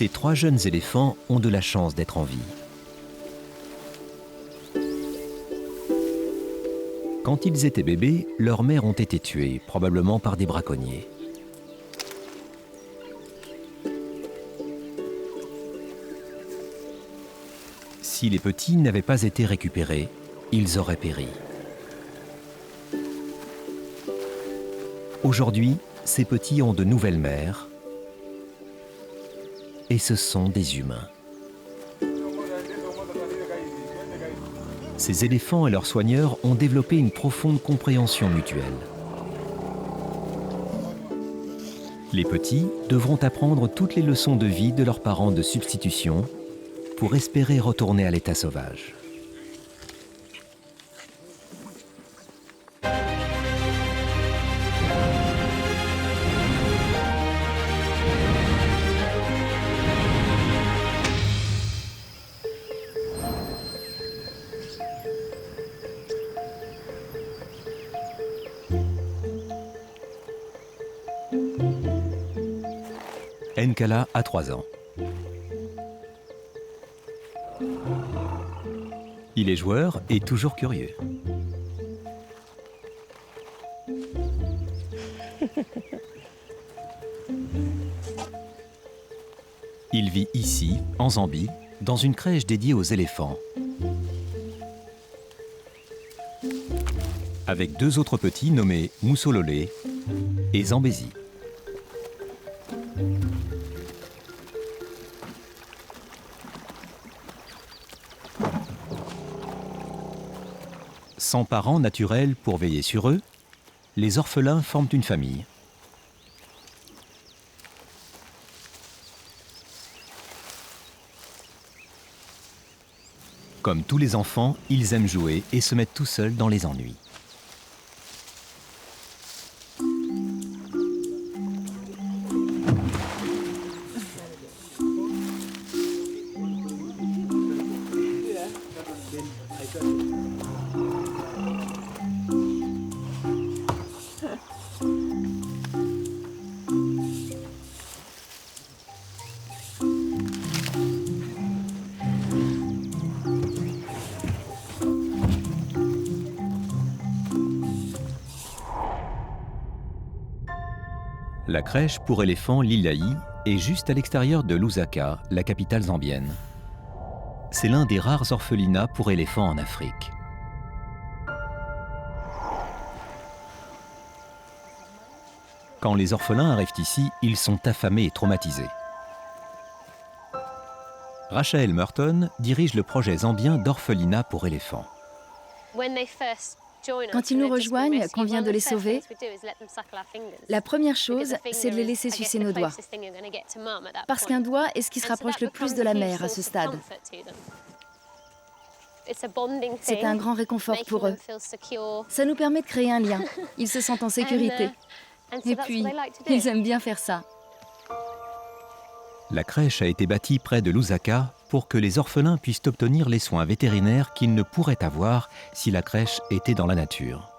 Ces 3 jeunes éléphants ont de la chance d'être en vie. Quand ils étaient bébés, leurs mères ont été tuées, probablement par des braconniers. Si les petits n'avaient pas été récupérés, ils auraient péri. Aujourd'hui, ces petits ont de nouvelles mères et ce sont des humains. Ces éléphants et leurs soigneurs ont développé une profonde compréhension mutuelle. Les petits devront apprendre toutes les leçons de vie de leurs parents de substitution pour espérer retourner à l'état sauvage. Nkala a 3 ans. Il est joueur et toujours curieux. Il vit ici, en Zambie, dans une crèche dédiée aux éléphants, avec 2 autres petits nommés Moussololé et Zambézi. Sans parents naturels pour veiller sur eux, les orphelins forment une famille. Comme tous les enfants, ils aiment jouer et se mettent tout seuls dans les ennuis. La crèche pour éléphants Lilaï est juste à l'extérieur de Lusaka, la capitale zambienne. C'est l'un des rares orphelinats pour éléphants en Afrique. Quand les orphelins arrivent ici, ils sont affamés et traumatisés. Rachel Merton dirige le projet zambien d'orphelinat pour éléphants. Quand ils nous rejoignent, qu'on vient de les sauver, la première chose, c'est de les laisser sucer nos doigts. Parce qu'un doigt est ce qui se rapproche le plus de la mère à ce stade. C'est un grand réconfort pour eux. Ça nous permet de créer un lien. Ils se sentent en sécurité. Et puis, ils aiment bien faire ça. La crèche a été bâtie près de Lusaka pour que les orphelins puissent obtenir les soins vétérinaires qu'ils ne pourraient avoir si la crèche était dans la nature.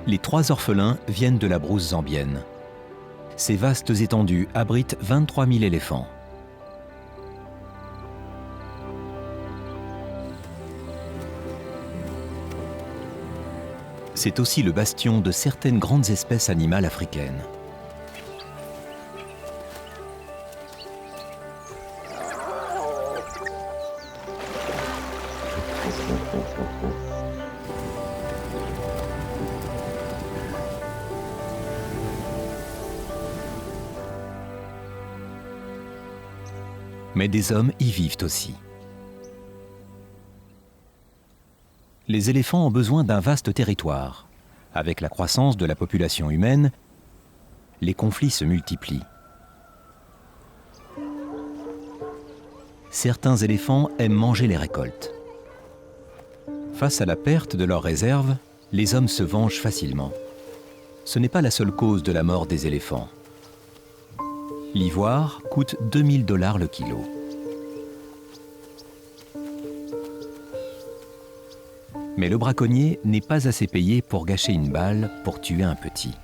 Les 3 orphelins viennent de la brousse zambienne. Ces vastes étendues abritent 23 000 éléphants. C'est aussi le bastion de certaines grandes espèces animales africaines. Mais des hommes y vivent aussi. Les éléphants ont besoin d'un vaste territoire. Avec la croissance de la population humaine, les conflits se multiplient. Certains éléphants aiment manger les récoltes. Face à la perte de leurs réserves, les hommes se vengent facilement. Ce n'est pas la seule cause de la mort des éléphants. L'ivoire coûte $2000 le kilo. Mais le braconnier n'est pas assez payé pour gâcher une balle pour tuer un petit.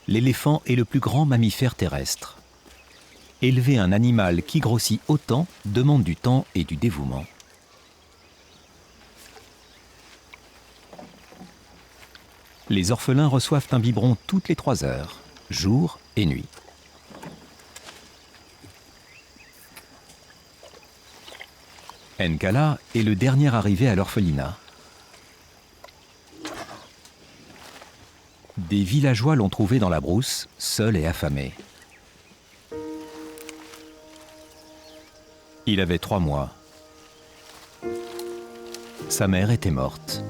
L'éléphant est le plus grand mammifère terrestre. Élever un animal qui grossit autant demande du temps et du dévouement. Les orphelins reçoivent un biberon toutes les 3 heures, jour et nuit. Nkala est le dernier arrivé à l'orphelinat. Des villageois l'ont trouvé dans la brousse, seul et affamé. Il avait 3 mois. Sa mère était morte.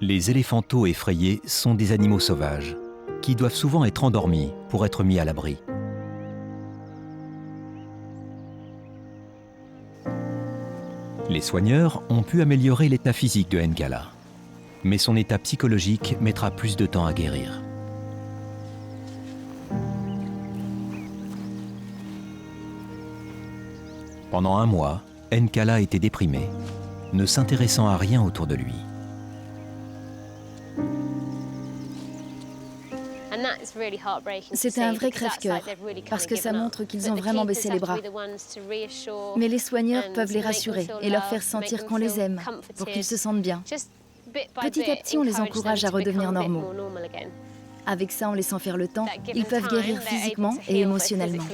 Les éléphantaux effrayés sont des animaux sauvages qui doivent souvent être endormis pour être mis à l'abri. Les soigneurs ont pu améliorer l'état physique de Nkala, mais son état psychologique mettra plus de temps à guérir. Pendant 1 mois, Nkala était déprimé, ne s'intéressant à rien autour de lui. C'était un vrai crève-cœur, parce que ça montre qu'ils ont vraiment baissé les bras. Mais les soigneurs peuvent les rassurer et leur faire sentir qu'on les aime, pour qu'ils se sentent bien. Petit à petit, on les encourage à redevenir normaux. Avec ça, en laissant faire le temps, ils peuvent guérir physiquement et émotionnellement.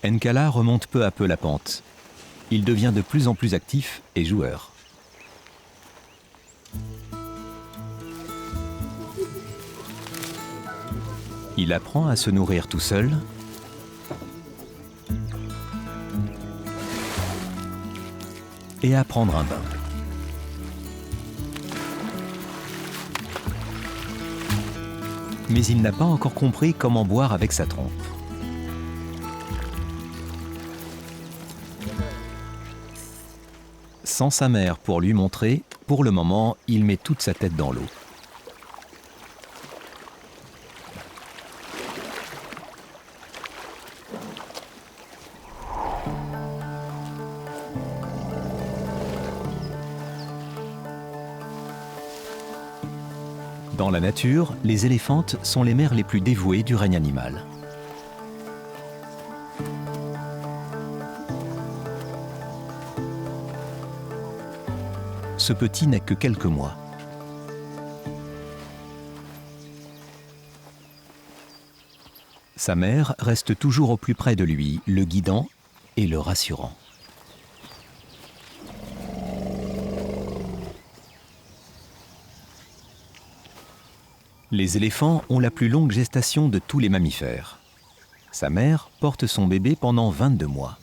Nkala remonte peu à peu la pente. Il devient de plus en plus actif et joueur. Il apprend à se nourrir tout seul et à prendre un bain. Mais il n'a pas encore compris comment boire avec sa trompe. Sans sa mère pour lui montrer, pour le moment, il met toute sa tête dans l'eau. Dans la nature, les éléphantes sont les mères les plus dévouées du règne animal. Ce petit n'a que quelques mois. Sa mère reste toujours au plus près de lui, le guidant et le rassurant. Les éléphants ont la plus longue gestation de tous les mammifères. Sa mère porte son bébé pendant 22 mois.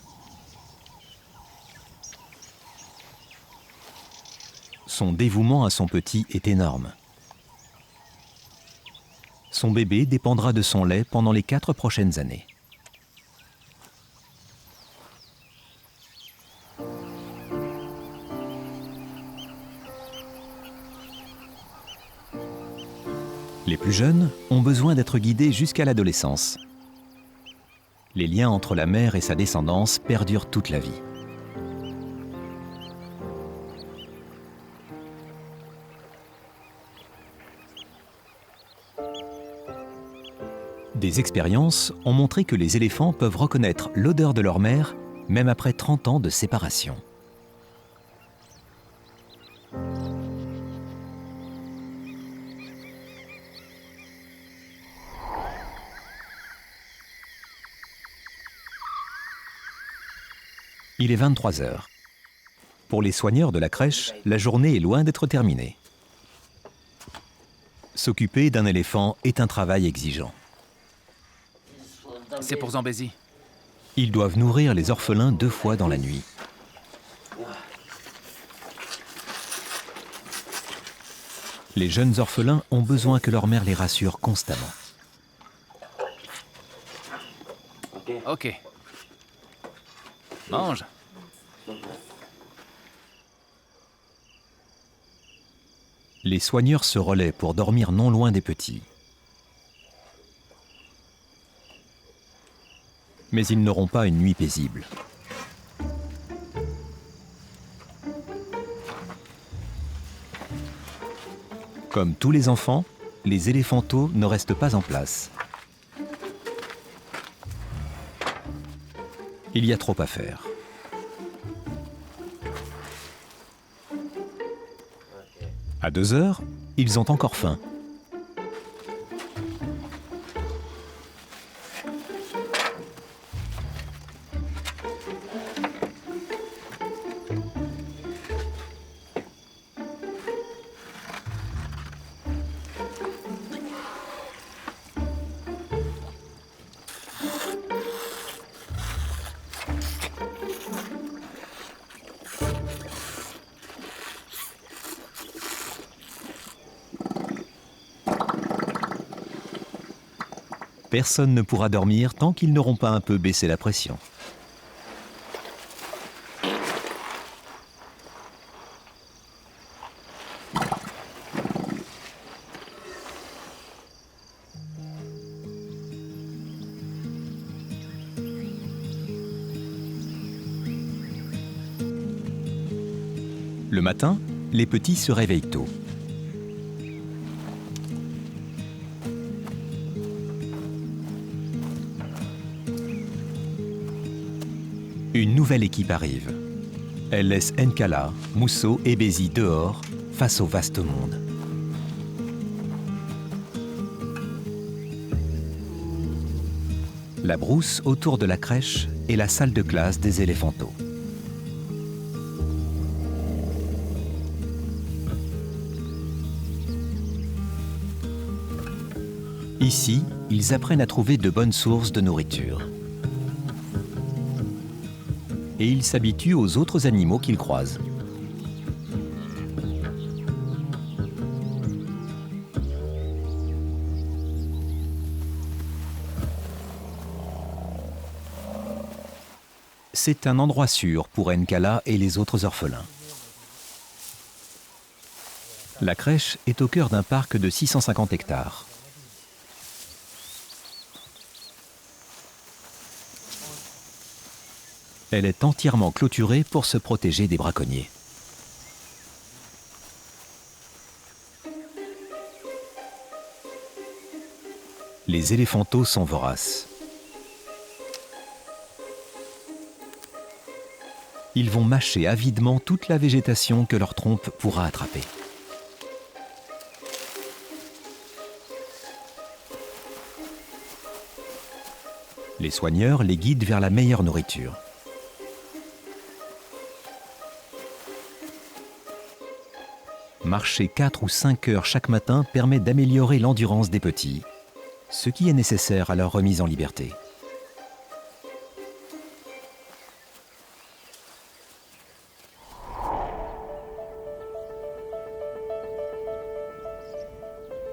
Son dévouement à son petit est énorme. Son bébé dépendra de son lait pendant les 4 prochaines années. Les plus jeunes ont besoin d'être guidés jusqu'à l'adolescence. Les liens entre la mère et sa descendance perdurent toute la vie. Des expériences ont montré que les éléphants peuvent reconnaître l'odeur de leur mère, même après 30 ans de séparation. Il est 23 heures. Pour les soigneurs de la crèche, la journée est loin d'être terminée. S'occuper d'un éléphant est un travail exigeant. C'est pour Zambézy. Ils doivent nourrir les orphelins 2 fois dans la nuit. Les jeunes orphelins ont besoin que leur mère les rassure constamment. Ok. Mange. Les soigneurs se relaient pour dormir non loin des petits. Mais ils n'auront pas une nuit paisible. Comme tous les enfants, les éléphantaux ne restent pas en place. Il y a trop à faire. À 2 heures, ils ont encore faim. Personne ne pourra dormir tant qu'ils n'auront pas un peu baissé la pression. Le matin, les petits se réveillent tôt. Une nouvelle équipe arrive. Elle laisse Nkala, Mousso et Bézi dehors, face au vaste monde. La brousse autour de la crèche est la salle de classe des éléphantaux. Ici, ils apprennent à trouver de bonnes sources de nourriture. Et ils s'habituent aux autres animaux qu'ils croisent. C'est un endroit sûr pour Nkala et les autres orphelins. La crèche est au cœur d'un parc de 650 hectares. Elle est entièrement clôturée pour se protéger des braconniers. Les éléphantaux sont voraces. Ils vont mâcher avidement toute la végétation que leur trompe pourra attraper. Les soigneurs les guident vers la meilleure nourriture. Marcher 4 ou 5 heures chaque matin permet d'améliorer l'endurance des petits, ce qui est nécessaire à leur remise en liberté.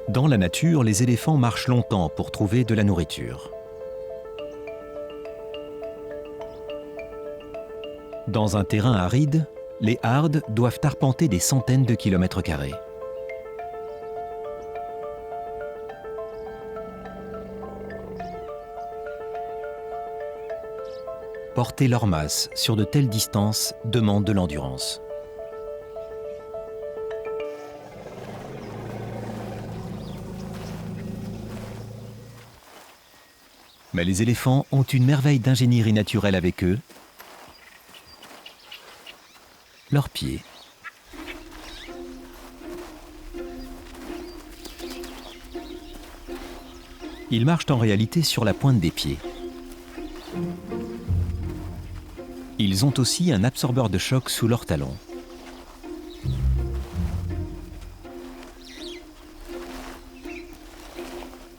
Dans la nature, les éléphants marchent longtemps pour trouver de la nourriture. Dans un terrain aride, les hardes doivent arpenter des centaines de kilomètres carrés. Porter leur masse sur de telles distances demande de l'endurance. Mais les éléphants ont une merveille d'ingénierie naturelle avec eux, leurs pieds. Ils marchent en réalité sur la pointe des pieds. Ils ont aussi un absorbeur de choc sous leurs talons.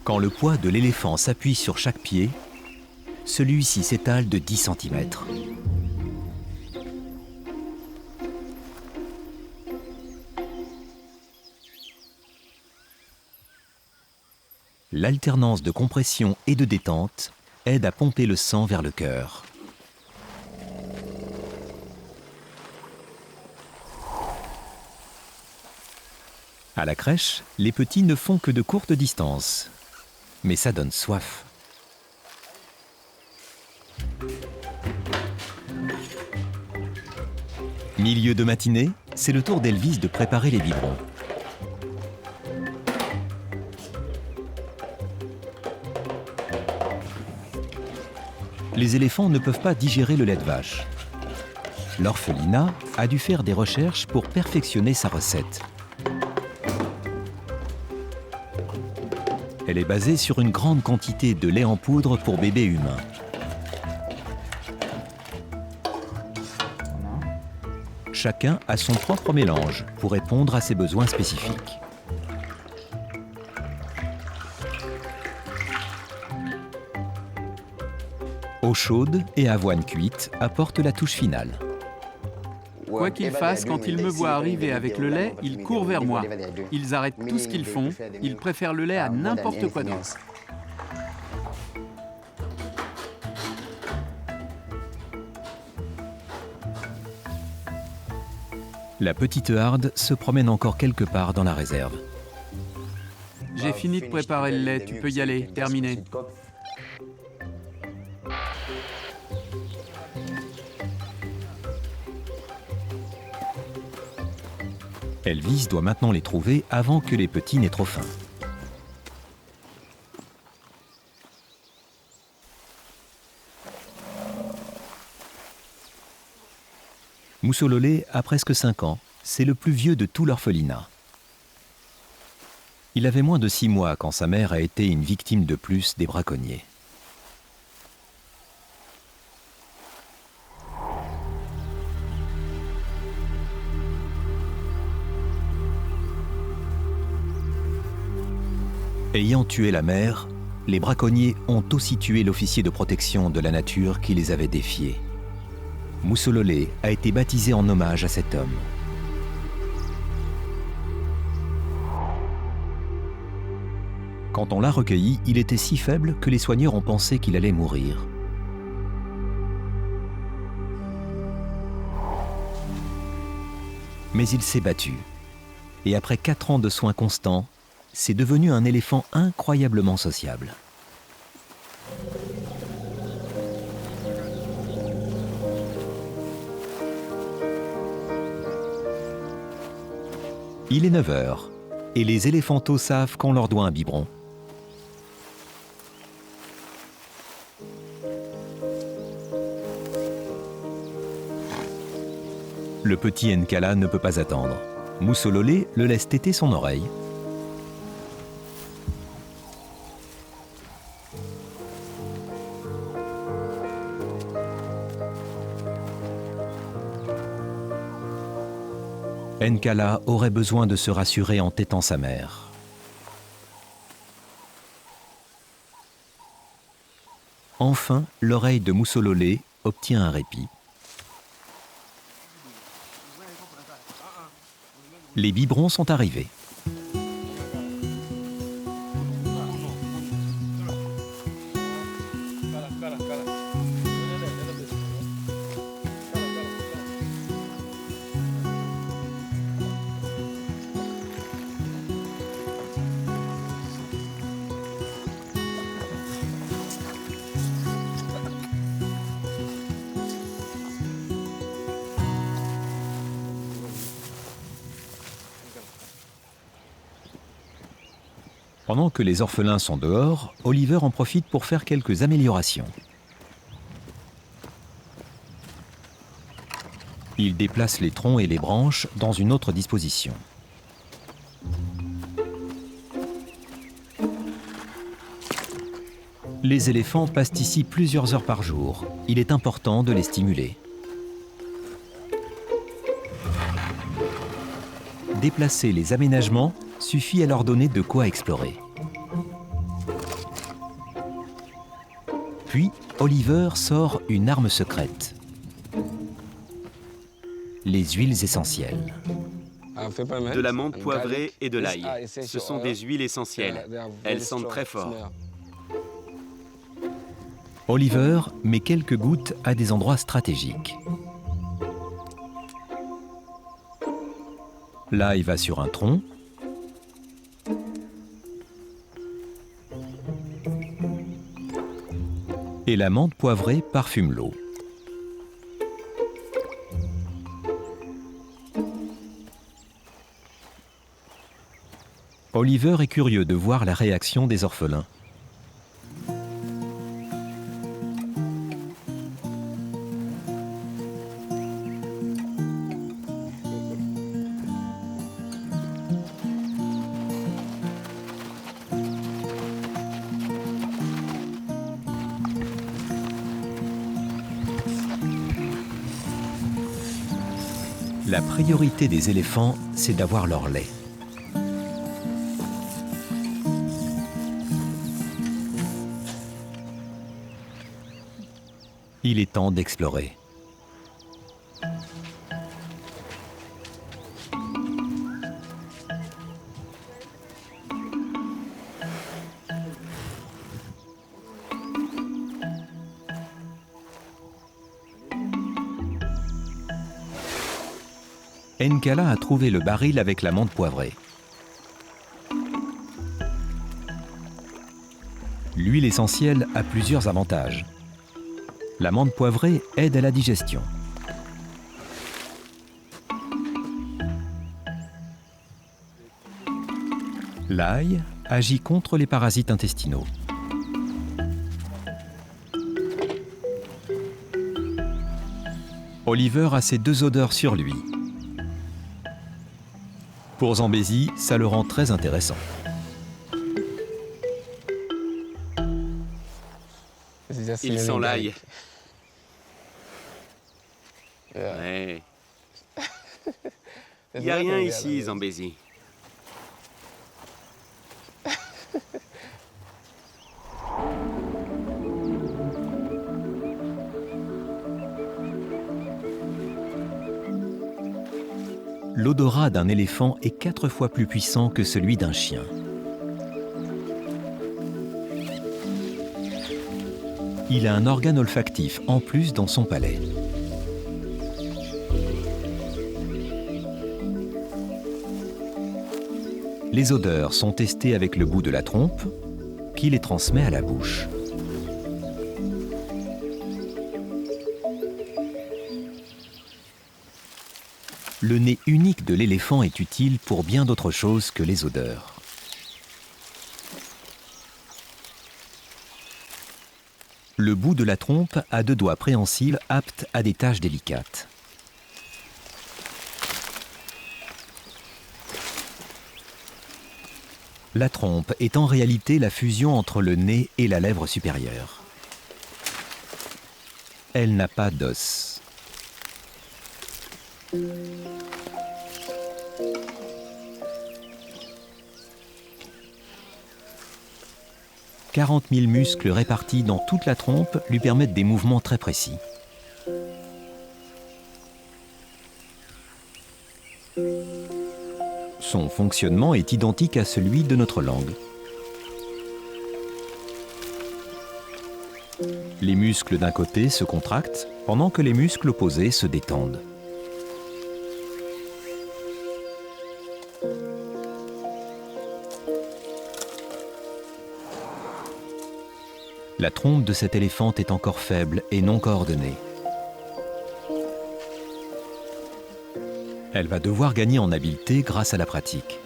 Quand le poids de l'éléphant s'appuie sur chaque pied, celui-ci s'étale de 10 cm. L'alternance de compression et de détente aide à pomper le sang vers le cœur. À la crèche, les petits ne font que de courtes distances. Mais ça donne soif. Milieu de matinée, c'est le tour d'Elvis de préparer les biberons. Les éléphants ne peuvent pas digérer le lait de vache. L'orphelinat a dû faire des recherches pour perfectionner sa recette. Elle est basée sur une grande quantité de lait en poudre pour bébés humains. Chacun a son propre mélange pour répondre à ses besoins spécifiques. Eau chaude et avoine cuite apportent la touche finale. Quoi qu'ils fassent, quand ils me voient arriver avec le lait, ils courent vers moi. Ils arrêtent tout ce qu'ils font. Ils préfèrent le lait à n'importe quoi d'autre. La petite Harde se promène encore quelque part dans la réserve. J'ai fini de préparer le lait, tu peux y aller, terminé. Elvis doit maintenant les trouver avant que les petits n'aient trop faim. Moussololé a presque 5 ans. C'est le plus vieux de tout l'orphelinat. Il avait moins de 6 mois quand sa mère a été une victime de plus des braconniers. Ayant tué la mère, les braconniers ont aussi tué l'officier de protection de la nature qui les avait défiés. Moussololé a été baptisé en hommage à cet homme. Quand on l'a recueilli, il était si faible que les soigneurs ont pensé qu'il allait mourir. Mais il s'est battu. Et après 4 ans de soins constants, c'est devenu un éléphant incroyablement sociable. Il est 9 h et les éléphantos savent qu'on leur doit un biberon. Le petit Nkala ne peut pas attendre. Moussololé le laisse téter son oreille. Nkala aurait besoin de se rassurer en tétant sa mère. Enfin, l'oreille de Moussololé obtient un répit. Les biberons sont arrivés. Pendant que les orphelins sont dehors, Oliver en profite pour faire quelques améliorations. Il déplace les troncs et les branches dans une autre disposition. Les éléphants passent ici plusieurs heures par jour. Il est important de les stimuler. Déplacer les aménagements suffit à leur donner de quoi explorer. Puis, Oliver sort une arme secrète. Les huiles essentielles. De la menthe poivrée et de l'ail. Ce sont des huiles essentielles. Elles sentent très fort. Oliver met quelques gouttes à des endroits stratégiques. L'ail va sur un tronc, et la menthe poivrée parfume l'eau. Oliver est curieux de voir la réaction des orphelins. La priorité des éléphants, c'est d'avoir leur lait. Il est temps d'explorer. Nkala a trouvé le baril avec la menthe poivrée. L'huile essentielle a plusieurs avantages. La menthe poivrée aide à la digestion. L'ail agit contre les parasites intestinaux. Oliver a ces deux odeurs sur lui. Pour Zambézy, ça le rend très intéressant. Il sent l'ail. Ouais. Il n'y a rien ici, Zambézy. L'odorat d'un éléphant est 4 fois plus puissant que celui d'un chien. Il a un organe olfactif en plus dans son palais. Les odeurs sont testées avec le bout de la trompe, qui les transmet à la bouche. Le nez unique de l'éléphant est utile pour bien d'autres choses que les odeurs. Le bout de la trompe a 2 doigts préhensils aptes à des tâches délicates. La trompe est en réalité la fusion entre le nez et la lèvre supérieure. Elle n'a pas d'os. 40 000 muscles répartis dans toute la trompe lui permettent des mouvements très précis. Son fonctionnement est identique à celui de notre langue. Les muscles d'un côté se contractent pendant que les muscles opposés se détendent. La trompe de cet éléphant est encore faible et non coordonnée. Elle va devoir gagner en habileté grâce à la pratique.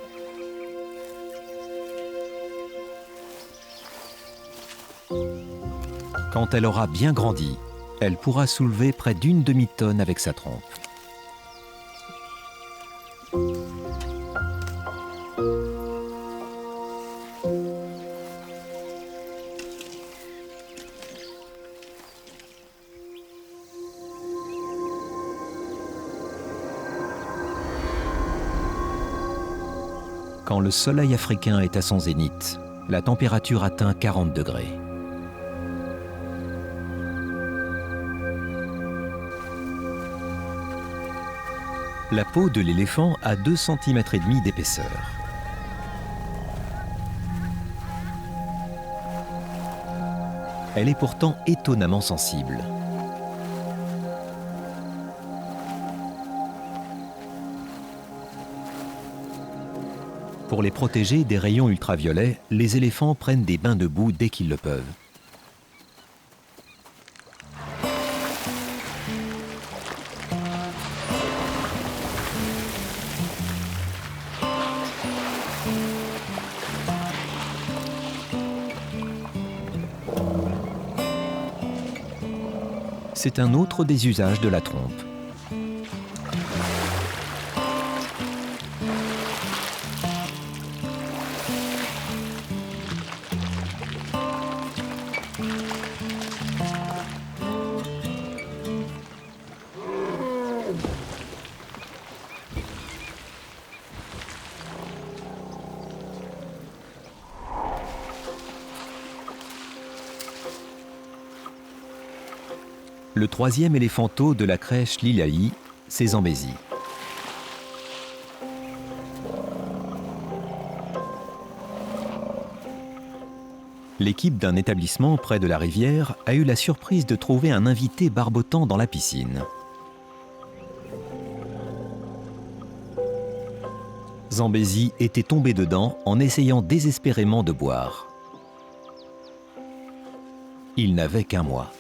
Quand elle aura bien grandi, elle pourra soulever près d'1 demi-tonne avec sa trompe. Quand le soleil africain est à son zénith, la température atteint 40 degrés. La peau de l'éléphant a 2,5 cm d'épaisseur. Elle est pourtant étonnamment sensible. Pour les protéger des rayons ultraviolets, les éléphants prennent des bains de boue dès qu'ils le peuvent. C'est un autre des usages de la trompe. Le troisième éléphanteau de la crèche Lilaï, c'est Zambézy. L'équipe d'un établissement près de la rivière a eu la surprise de trouver un invité barbotant dans la piscine. Zambézy était tombé dedans en essayant désespérément de boire. Il n'avait qu'1 mois.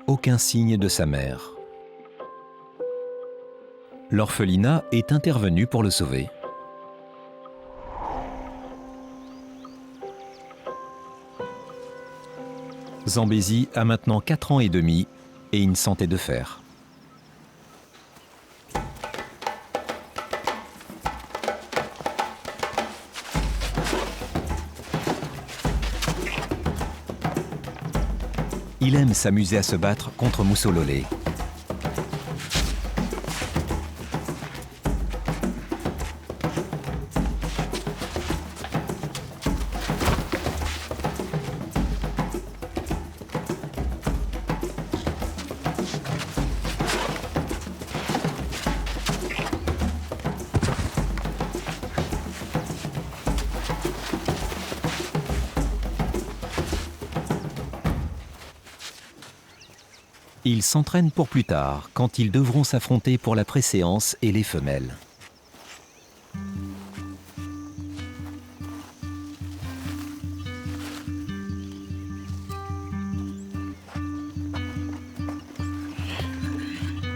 Aucun signe de sa mère. L'orphelinat est intervenu pour le sauver. Zambézy a maintenant 4 ans et demi et une santé de fer. Il aime s'amuser à se battre contre Moussololé. Ils s'entraînent pour plus tard, quand ils devront s'affronter pour la préséance et les femelles.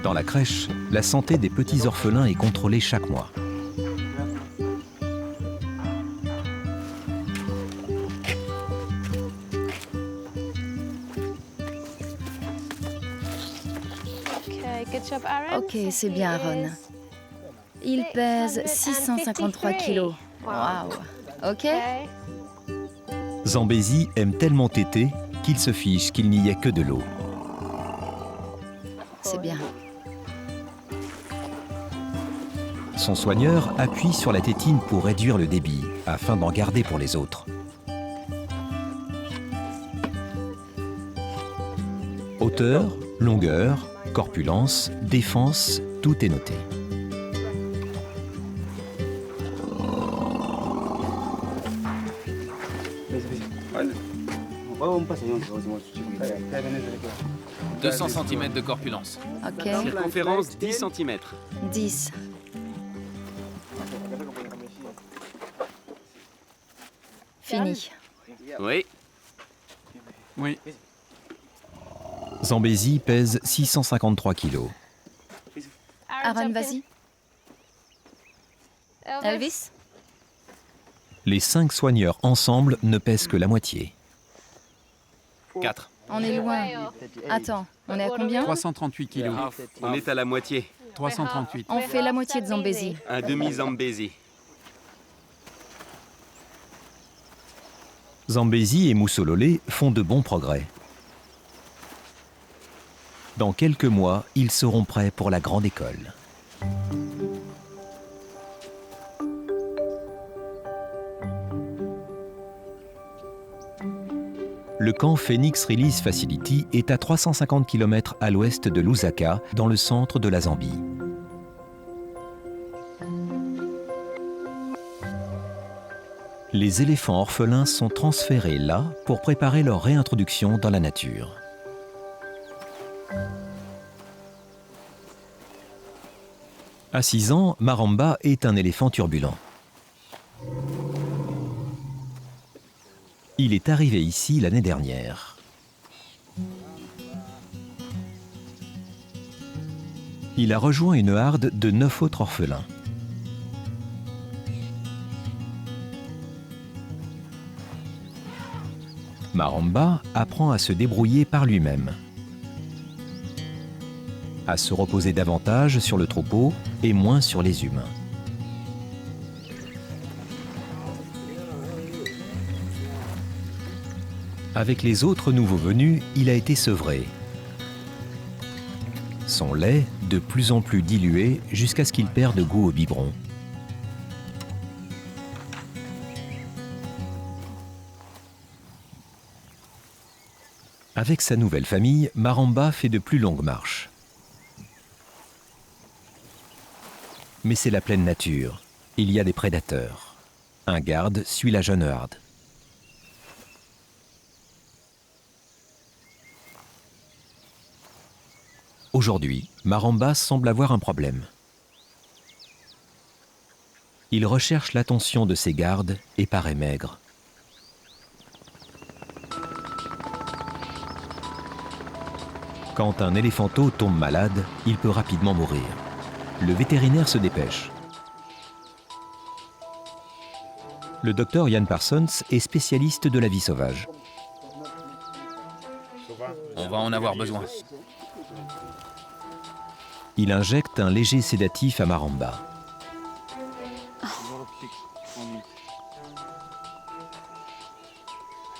Dans la crèche, la santé des petits orphelins est contrôlée chaque mois. Ok, c'est bien, Aaron. Il pèse 653 kilos. Waouh. Ok. Zambézy aime tellement téter qu'il se fiche qu'il n'y ait que de l'eau. C'est bien. Son soigneur appuie sur la tétine pour réduire le débit, afin d'en garder pour les autres. Hauteur, longueur, corpulence, défense, tout est noté. « 200 cm de corpulence. » Ok. Circonférence 10 cm. 10. Fini. Oui. Oui. Zambézy pèse 653 kilos. Aaron, vas-y. Elvis? Les 5 soigneurs ensemble ne pèsent que la moitié. 4. On est loin. Attends, on est à combien? 338 kilos. On est à la moitié. 338. On fait la moitié de Zambézy. Un demi-Zambézy. Zambézy et Moussololé font de bons progrès. Dans quelques mois, ils seront prêts pour la grande école. Le camp Phoenix Release Facility est à 350 km à l'ouest de Lusaka, dans le centre de la Zambie. Les éléphants orphelins sont transférés là pour préparer leur réintroduction dans la nature. À 6 ans, Maramba est un éléphant turbulent. Il est arrivé ici l'année dernière. Il a rejoint une harde de 9 autres orphelins. Maramba apprend à se débrouiller par lui-même, à se reposer davantage sur le troupeau et moins sur les humains. Avec les autres nouveaux venus, il a été sevré. Son lait, de plus en plus dilué, jusqu'à ce qu'il perde goût au biberon. Avec sa nouvelle famille, Maramba fait de plus longues marches. Mais c'est la pleine nature. Il y a des prédateurs. Un garde suit la jeune harde. Aujourd'hui, Maramba semble avoir un problème. Il recherche l'attention de ses gardes et paraît maigre. Quand un éléphanteau tombe malade, il peut rapidement mourir. Le vétérinaire se dépêche. Le docteur Ian Parsons est spécialiste de la vie sauvage. On va en avoir besoin. Il injecte un léger sédatif à Maramba.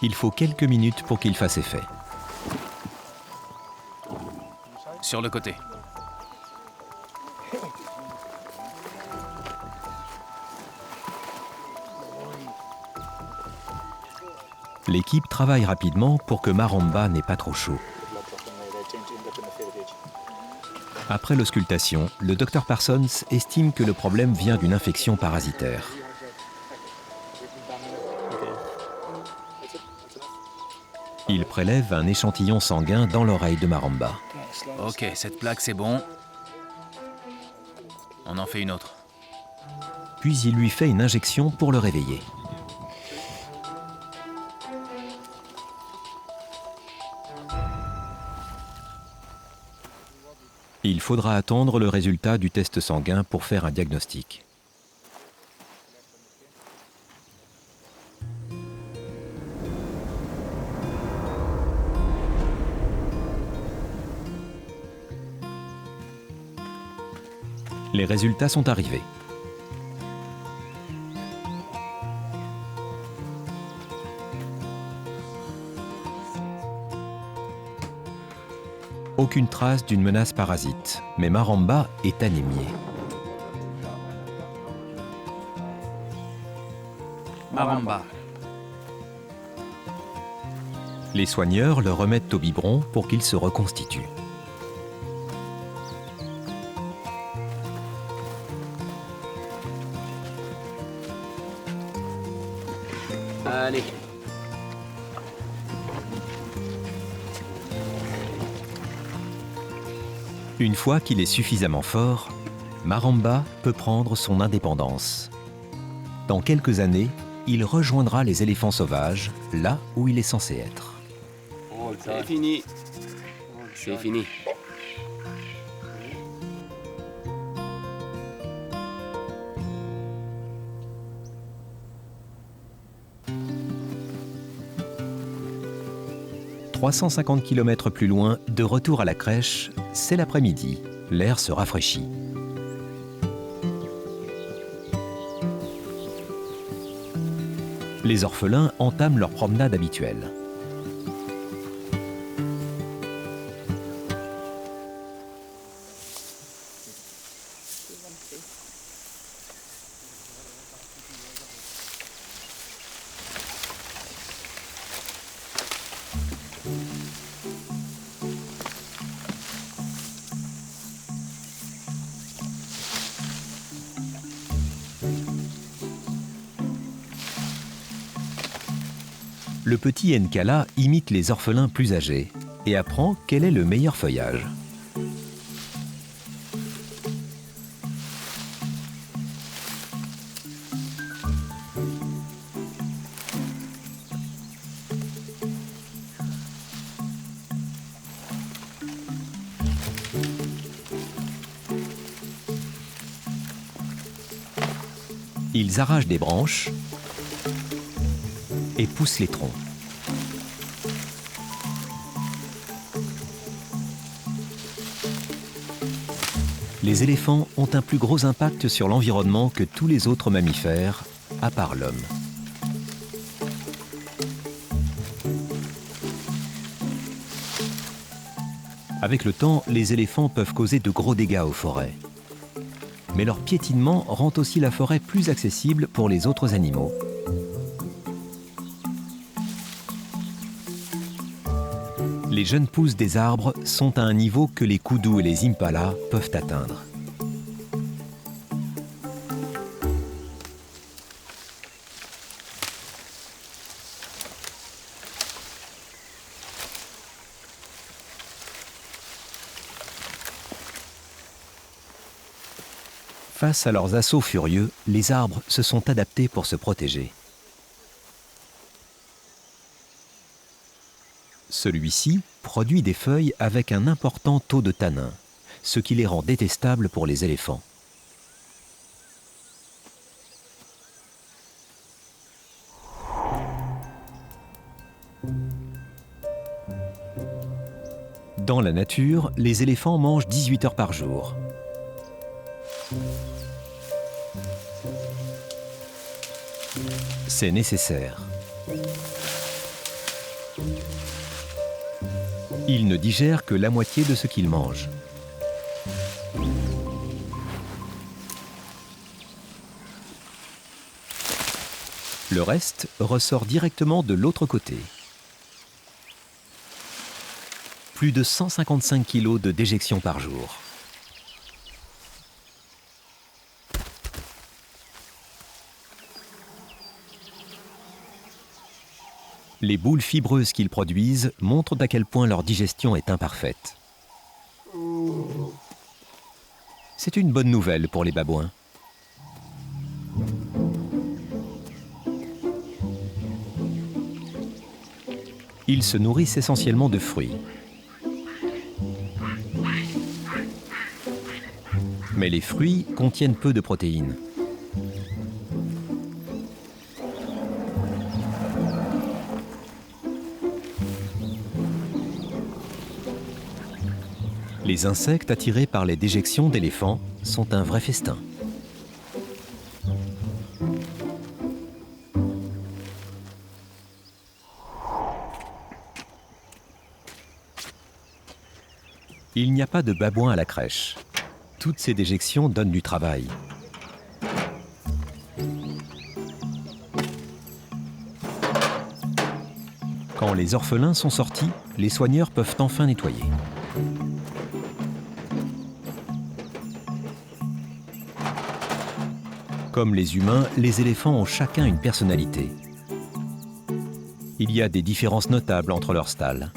Il faut quelques minutes pour qu'il fasse effet. Sur le côté. L'équipe travaille rapidement pour que Maramba n'ait pas trop chaud. Après l'auscultation, le docteur Parsons estime que le problème vient d'une infection parasitaire. Il prélève un échantillon sanguin dans l'oreille de Maramba. Ok, cette plaque c'est bon. On en fait une autre. Puis il lui fait une injection pour le réveiller. Il faudra attendre le résultat du test sanguin pour faire un diagnostic. Les résultats sont arrivés. Aucune trace d'une menace parasite, mais Maramba est anémié. Maramba. Les soigneurs le remettent au biberon pour qu'il se reconstitue. Allez. Une fois qu'il est suffisamment fort, Maramba peut prendre son indépendance. Dans quelques années, il rejoindra les éléphants sauvages, là où il est censé être. C'est fini. C'est fini. « 350 km plus loin, de retour à la crèche, c'est l'après-midi. L'air se rafraîchit. Les orphelins entament leur promenade habituelle. Le petit Nkala imite les orphelins plus âgés et apprend quel est le meilleur feuillage. Ils arrachent des branches et poussent les troncs. Les éléphants ont un plus gros impact sur l'environnement que tous les autres mammifères, à part l'homme. Avec le temps, les éléphants peuvent causer de gros dégâts aux forêts. Mais leur piétinement rend aussi la forêt plus accessible pour les autres animaux. Les jeunes pousses des arbres sont à un niveau que les koudous et les impalas peuvent atteindre. Face à leurs assauts furieux, les arbres se sont adaptés pour se protéger. Celui-ci produit des feuilles avec un important taux de tanin, ce qui les rend détestables pour les éléphants. Dans la nature, les éléphants mangent 18 heures par jour. C'est nécessaire. Ils ne digèrent que la moitié de ce qu'ils mangent. Le reste ressort directement de l'autre côté. Plus de 155 kg de déjection par jour. Les boules fibreuses qu'ils produisent montrent à quel point leur digestion est imparfaite. C'est une bonne nouvelle pour les babouins. Ils se nourrissent essentiellement de fruits. Mais les fruits contiennent peu de protéines. Les insectes attirés par les déjections d'éléphants sont un vrai festin. Il n'y a pas de babouin à la crèche. Toutes ces déjections donnent du travail. Quand les orphelins sont sortis, les soigneurs peuvent enfin nettoyer. Comme les humains, les éléphants ont chacun une personnalité. Il y a des différences notables entre leurs stalles.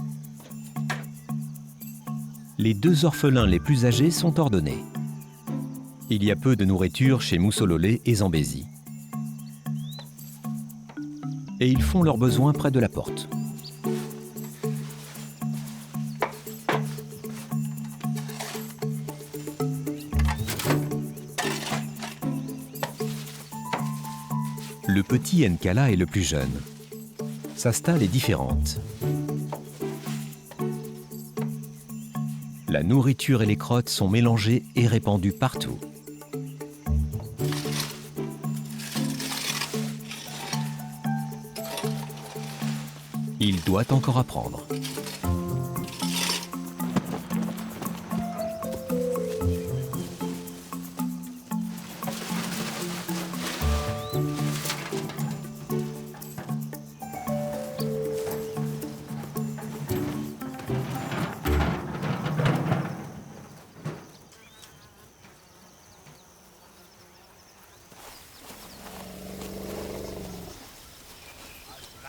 Les deux orphelins les plus âgés sont ordonnés. Il y a peu de nourriture chez Moussololé et Zambézi. Et ils font leurs besoins près de la porte. Le petit Nkala est le plus jeune. Sa stalle est différente. La nourriture et les crottes sont mélangées et répandues partout. Il doit encore apprendre.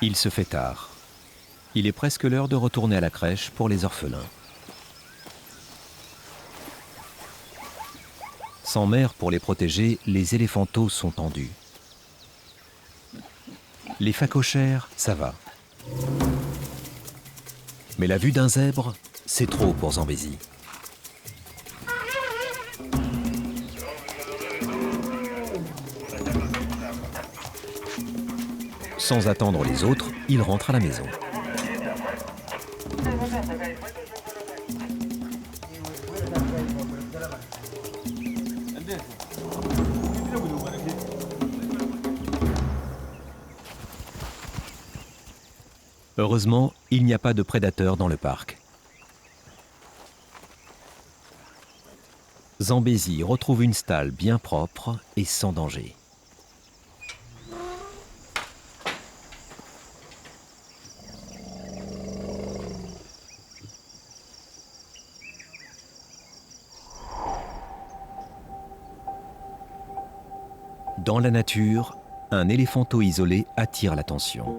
Il se fait tard. Il est presque l'heure de retourner à la crèche pour les orphelins. Sans mère pour les protéger, les éléphantos sont tendus. Les phacochères, ça va. Mais la vue d'un zèbre, c'est trop pour Zambézi. Sans attendre les autres, il rentre à la maison. Heureusement, il n'y a pas de prédateurs dans le parc. Zambézie retrouve une stalle bien propre et sans danger. Dans la nature, un éléphanteau isolé attire l'attention.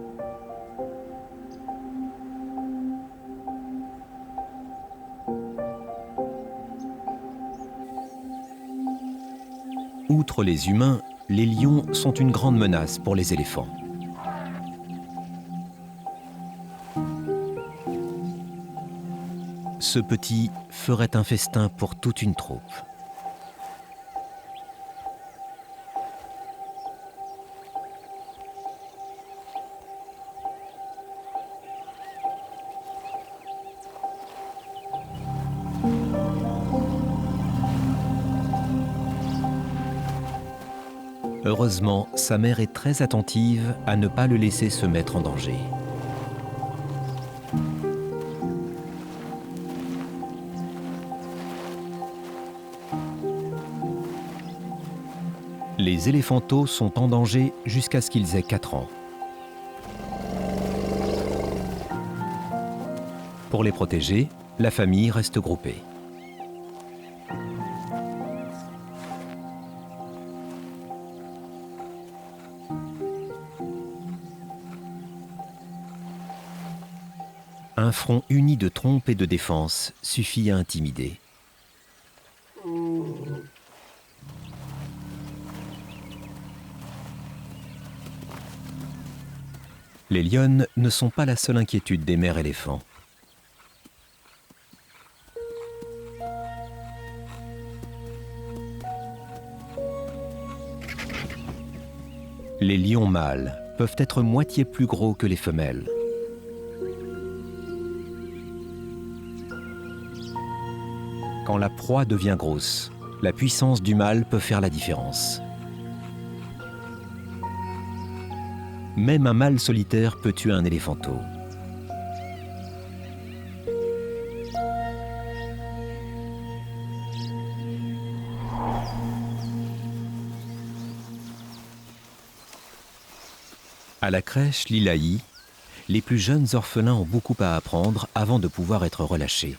Outre les humains, les lions sont une grande menace pour les éléphants. Ce petit ferait un festin pour toute une troupe. Heureusement, sa mère est très attentive à ne pas le laisser se mettre en danger. Les éléphantaux sont en danger jusqu'à ce qu'ils aient 4 ans. Pour les protéger, la famille reste groupée. Un front uni de trompe et de défense suffit à intimider. Les lionnes ne sont pas la seule inquiétude des mères éléphants. Les lions mâles peuvent être moitié plus gros que les femelles. Quand la proie devient grosse, la puissance du mâle peut faire la différence. Même un mâle solitaire peut tuer un éléphanteau. À la crèche Lilaï, les plus jeunes orphelins ont beaucoup à apprendre avant de pouvoir être relâchés.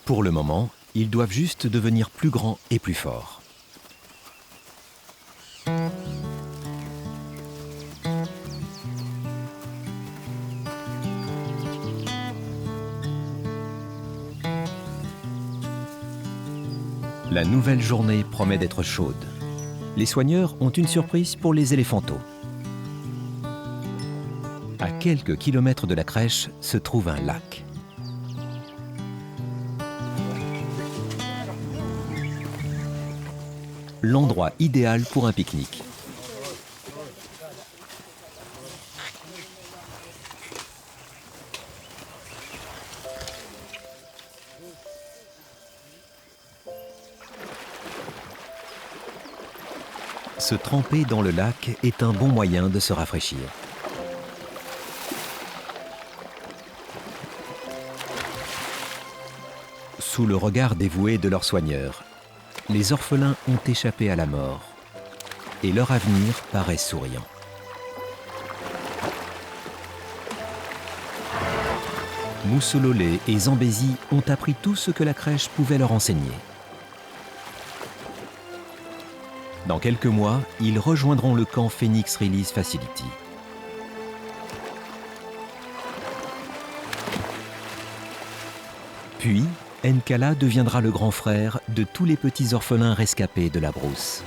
Pour le moment, ils doivent juste devenir plus grands et plus forts. La nouvelle journée promet d'être chaude. Les soigneurs ont une surprise pour les éléphantaux. À quelques kilomètres de la crèche se trouve un lac. L'endroit idéal pour un pique-nique. Se tremper dans le lac est un bon moyen de se rafraîchir. Sous le regard dévoué de leurs soigneurs, les orphelins ont échappé à la mort et leur avenir paraît souriant. Moussololé et Zambézie ont appris tout ce que la crèche pouvait leur enseigner. Dans quelques mois, ils rejoindront le camp Phoenix Release Facility. Puis, Nkala deviendra le grand frère de tous les petits orphelins rescapés de la brousse.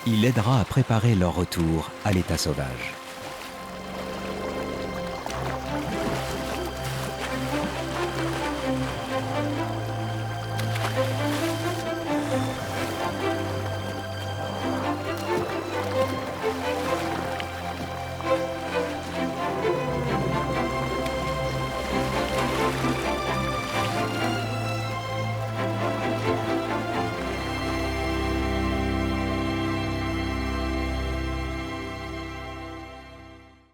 Il aidera à préparer leur retour à l'état sauvage.